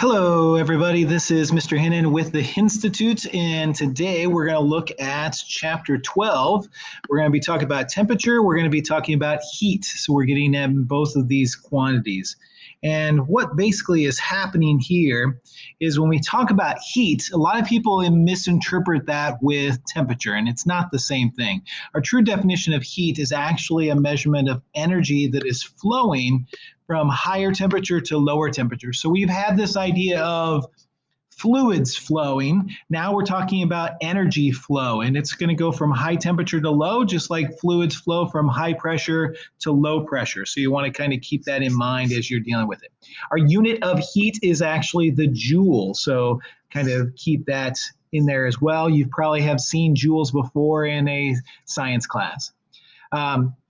Hello, everybody. This is Mr. Hennon with the Henstitute, and today we're going to look at Chapter 12. We're going to be talking about temperature. We're going to be talking about heat. So we're getting at both of these quantities. And what basically is happening here is when we talk about heat, a lot of people misinterpret that with temperature, and it's not the same thing. Our true definition of heat is actually a measurement of energy that is flowing from higher temperature to lower temperature. So we've had this idea of fluids flowing. Now we're talking about energy flow, and it's going to go from high temperature to low, just like fluids flow from high pressure to low pressure. So you want to kind of keep that in mind as you're dealing with it. Our unit of heat is actually the joule. So kind of keep that in there as well. You probably have seen joules before in a science class.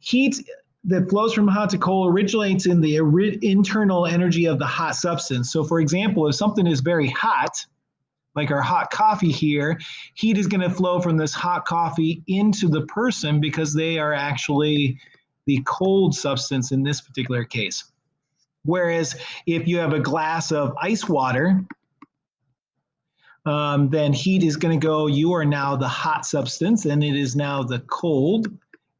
Heat that flows from hot to cold originates in the internal energy of the hot substance. So for example, if something is very hot, like our hot coffee here, heat is going to flow from this hot coffee into the person because they are actually the cold substance in this particular case. Whereas if you have a glass of ice water, then heat is going to go, you are now the hot substance and it is now the cold,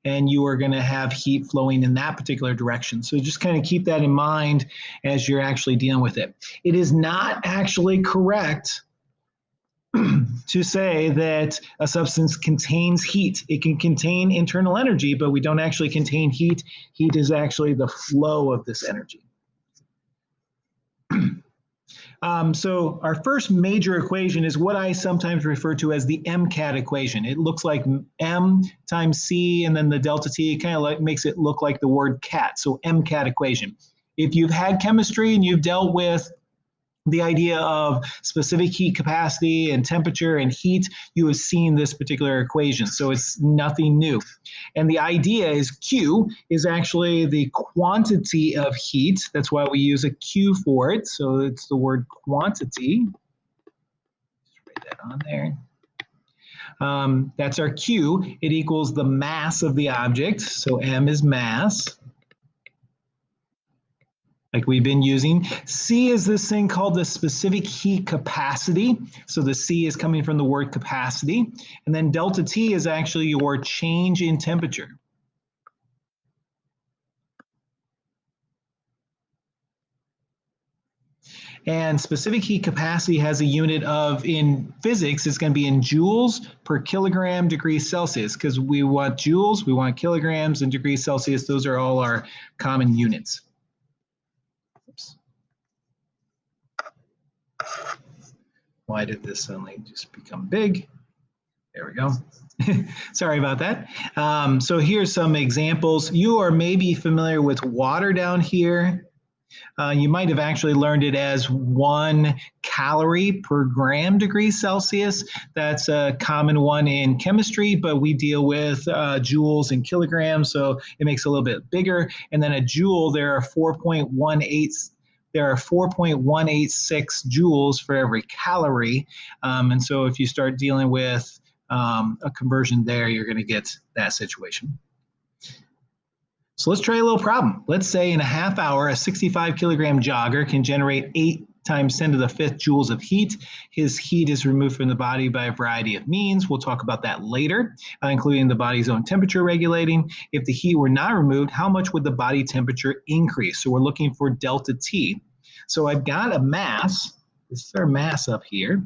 and you are going to have heat flowing in that particular direction. So just kind of keep that in mind as you're actually dealing with it. It is not actually correct to say that a substance contains heat. It can contain internal energy, but we don't actually contain heat. Heat is actually the flow of this energy. So our first major equation is what I sometimes refer to as the MCAT equation. It looks like M times C and then the delta T. It kind of makes it look like the word cat. So MCAT equation. If you've had chemistry and you've dealt with the idea of specific heat capacity and temperature and heat, you have seen this particular equation. So it's nothing new. And the idea is Q is actually the quantity of heat. That's why we use a Q for it. So it's the word quantity. Just write that on there. That's our Q. It equals the mass of the object. So M is mass, like we've been using. C is this thing called the specific heat capacity. So the C is coming from the word capacity. And then delta T is actually your change in temperature. And specific heat capacity has a unit of, in physics, it's going to be in joules per kilogram degrees Celsius, because we want joules, we want kilograms, and degrees Celsius. Those are all our common units. Oops. Why did this suddenly just become big? There we go. Sorry about that. So here's some examples. You are maybe familiar with water down here. You might have actually learned it as 1 calorie per gram degrees Celsius. That's a common one in chemistry, but we deal with joules and kilograms, so it makes it a little bit bigger. And then a joule, there are 4.18. There are 4.186 joules for every calorie. And so if you start dealing with a conversion there, you're going to get that situation. So let's try a little problem. Let's say in a half hour, a 65 kilogram jogger can generate 8 times 10 to the 5th joules of heat. His heat is removed from the body by a variety of means. We'll talk about that later, including the body's own temperature regulating. If the heat were not removed, how much would the body temperature increase? So we're looking for delta T. So I've got a mass. This is our mass up here.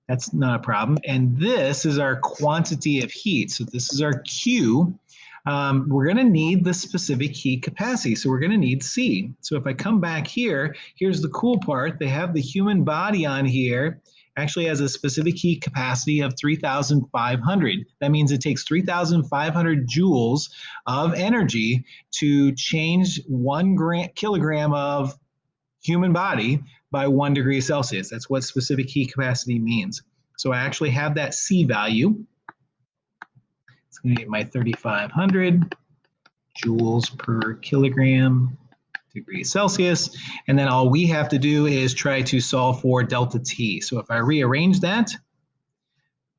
That's not a problem. And this is our quantity of heat. So this is our Q. We're going to need the specific heat capacity. So we're going to need C. So if I come back here, here's the cool part. They have the human body on here actually has a specific heat capacity of 3,500. That means it takes 3,500 joules of energy to change 1 kilogram of human body by 1 degree Celsius. That's what specific heat capacity means. So I actually have that C value. It's going to get my 3,500 joules per kilogram degrees Celsius. And then all we have to do is try to solve for delta T. So if I rearrange that,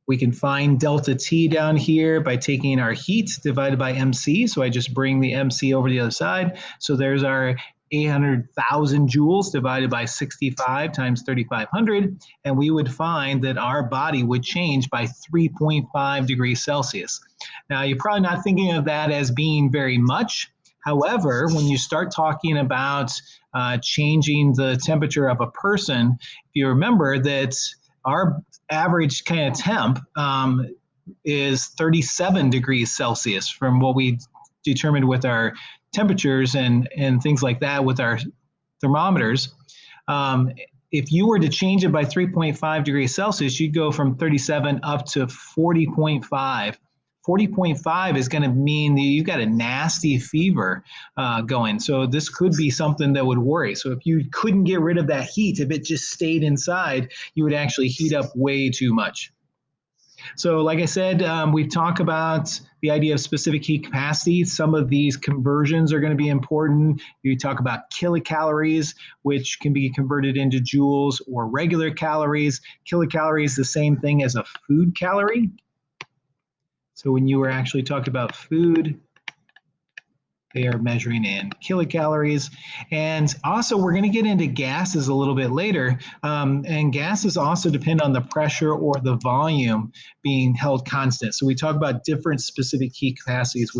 we can find delta T down here by taking our heat divided by MC. So I just bring the MC over to the other side. So there's our 800,000 joules divided by 65 times 3,500, and we would find that our body would change by 3.5 degrees Celsius. Now, you're probably not thinking of that as being very much. However, when you start talking about changing the temperature of a person, if you remember that our average kind of temp is 37 degrees Celsius from what we determined with our temperatures and things like that with our thermometers. If you were to change it by 3.5 degrees Celsius, you'd go from 37 up to 40.5. 40.5 is going to mean that you've got a nasty fever going. So this could be something that would worry. So if you couldn't get rid of that heat, if it just stayed inside, you would actually heat up way too much. So like I said, we've talked about the idea of specific heat capacity. Some of these conversions are going to be important. You talk about kilocalories, which can be converted into joules, or regular calories. Kilocalorie is the same thing as a food calorie. So when you were actually talking about food, they are measuring in kilocalories. And also, we're going to get into gases a little bit later. And gases also depend on the pressure or the volume being held constant. So we talk about different specific heat capacities